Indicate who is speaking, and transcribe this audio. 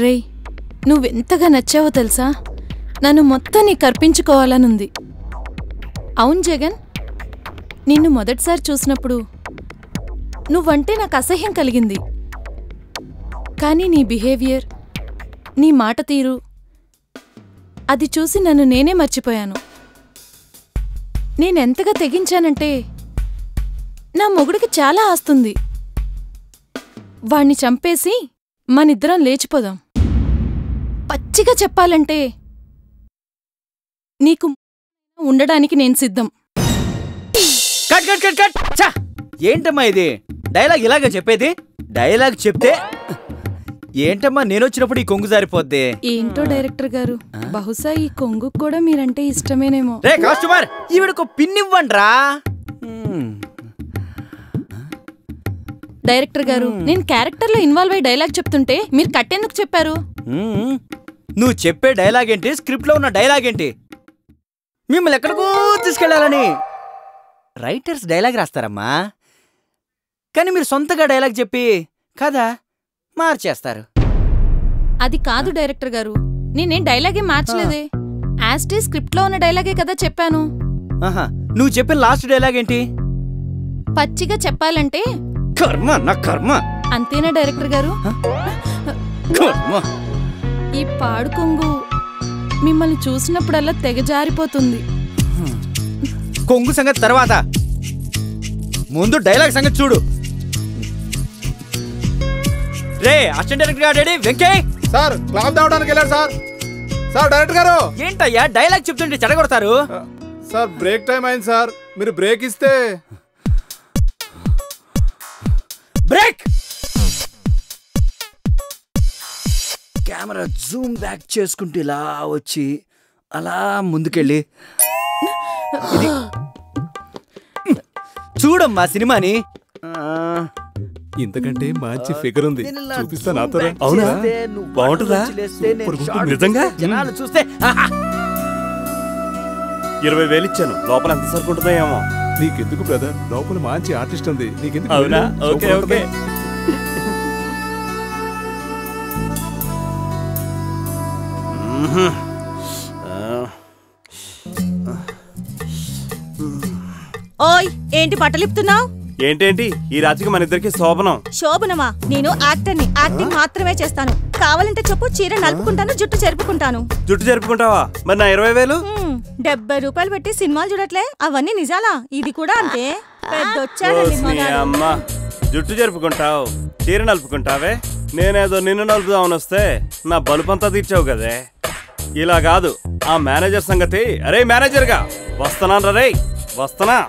Speaker 1: రేయ్, నువ్వెంతగా నచ్చావో తెలుసా? నన్ను మొత్తం నీకు కర్పించుకోవాలనుంది. అవును జగన్, నిన్ను మొదటిసారి చూసినప్పుడు నువ్వంటే నాకు అసహ్యం కలిగింది. కానీ నీ బిహేవియర్, నీ మాట తీరు, అది చూసి నన్ను నేనే మర్చిపోయాను. నేనెంతగా తెగించానంటే, నా మొగుడికి చాలా ఆస్తుంది. వాణ్ణి చంపేసి మనిద్దరం లేచిపోదాం. పచ్చిగా చెప్పాలంటే నీకు ఉండడానికి నేను సిద్ధం.
Speaker 2: Cut cut cut cut. ఛా, ఏంటమ్మా ఇది? డైలాగ్ ఇలాగే చెప్పేది? డైలాగ్ చెప్తే ఏంటమ్మా, నేనొచ్చినప్పుడు ఈ కొంగు జారిపోద్ది.
Speaker 1: ఏంటో డైరెక్టర్ గారు, బహుశా ఈ కొంగు కూడా మీరంటే ఇష్టమేనేమో.
Speaker 2: రే కాస్ట్యూమర్, ఈవిడకు పిన్నివ్వండ్రా.
Speaker 1: డైరెక్టర్ గారు, నేను క్యారెక్టర్లో ఇన్వాల్వ్ అయ్యి డైలాగ్ చెప్తుంటే మీరు కట్టేందుకు చెప్పారు?
Speaker 2: నువ్వు చెప్పే డైలాగ్ ఏంటి, స్క్రిప్ట్ లో ఉన్న డైలాగ్ ఏంటి? మిమ్మల్ని ఎక్కడికో తీసుకెళ్లాలని రైటర్స్ డైలాగ్ రాస్తారమ్మా, కానీ మీరు సొంతగా డైలాగ్ చెప్పి కదా మార్చేస్తారు.
Speaker 1: అది కాదు డైరెక్టర్ గారు, నేనేం డైలాగే మార్చలేదే. యాస్టే స్క్రిప్ట్ లో ఉన్న డైలాగే కదా చెప్పాను.
Speaker 2: నువ్వు చెప్పిన లాస్ట్ డైలాగ్ ఏంటి?
Speaker 1: పచ్చిగా చెప్పాలంటే
Speaker 2: కర్మ నా కర్మ.
Speaker 1: అంతేనా డైరెక్టర్ గారు? ఈ పాడు కొంగు మిమ్మల్ని చూసినప్పుడల్లా తెగ జారిపోతుంది.
Speaker 2: కొంగు సంగతి తర్వాత, ముందు డైలాగ్ సంగతి చూడు. రే అసిస్టెంట్ డైరెక్టర్ గారు రెడీ? వెంకయ్య
Speaker 3: సార్ క్లాప్ తేవడానికి వెళ్ళారు సార్. సార్ డైరెక్టర్ గారు.
Speaker 2: ఏంటయ్యా డైలాగ్ చెప్తుంటే చెడగొడతారు?
Speaker 3: సార్ బ్రేక్ టైం అయింది సార్, మీరు బ్రేక్ ఇస్తే.
Speaker 2: బ్రేక్. కెమెరా జూమ్ బ్యాక్ చేసుకుంటూ ఇలా వచ్చి అలా ముందుకెళ్ళి చూడమ్మా సినిమాని.
Speaker 3: ఇంతకంటే మంచి ఫిగర్ ఉంది, చూపిస్తా నాతో.
Speaker 4: అవునా? బాగుంటుందా? నిజంగా?
Speaker 2: జనాలు చూస్తే
Speaker 4: 20,000 ఇచ్చాను, లోపల ఎంత సరుకుంటుందో ఏమో.
Speaker 3: నీకెందుకు బ్రదర్, లోపల మంచి ఆర్టిస్ట్ ఉంది, నీకెందుకు?
Speaker 4: అవునా? Okay okay.
Speaker 5: ఓయ్, ఏంటి బట్టలిపుతున్నావు?
Speaker 4: ఏంటేంటి, ఈ రాత్రికి మన ఇద్దరికి శోభనం.
Speaker 5: శోభనమా? నేను యాక్టర్ని, యాక్టింగ్ మాత్రమే చేస్తాను. కావాలంటే చెప్పు, చీర నలుపుకుంటాను, జుట్టు చెరుపుకుంటాను.
Speaker 4: జుట్టు జరుపుకుంటావా? మరి నా 20,000?
Speaker 5: 70 రూపాయలు పెట్టి సినిమాలు చూడట్లే, అవన్నీ నిజాలా? ఇది కూడా అంతే. పెద్దొచ్చాడండి మగాడు.
Speaker 4: అమ్మా, జుట్టు జరుపుకుంటావు, చీర నలుపుకుంటావే. నేనేదో నిన్ను నలుపుదామని వస్తే నా బలుపంతా తీర్చావు కదే. ఇలా కాదు ఆ మేనేజర్ సంగతి. అరే మేనేజర్ గా వస్తున్నాను రే, వస్తున్నా.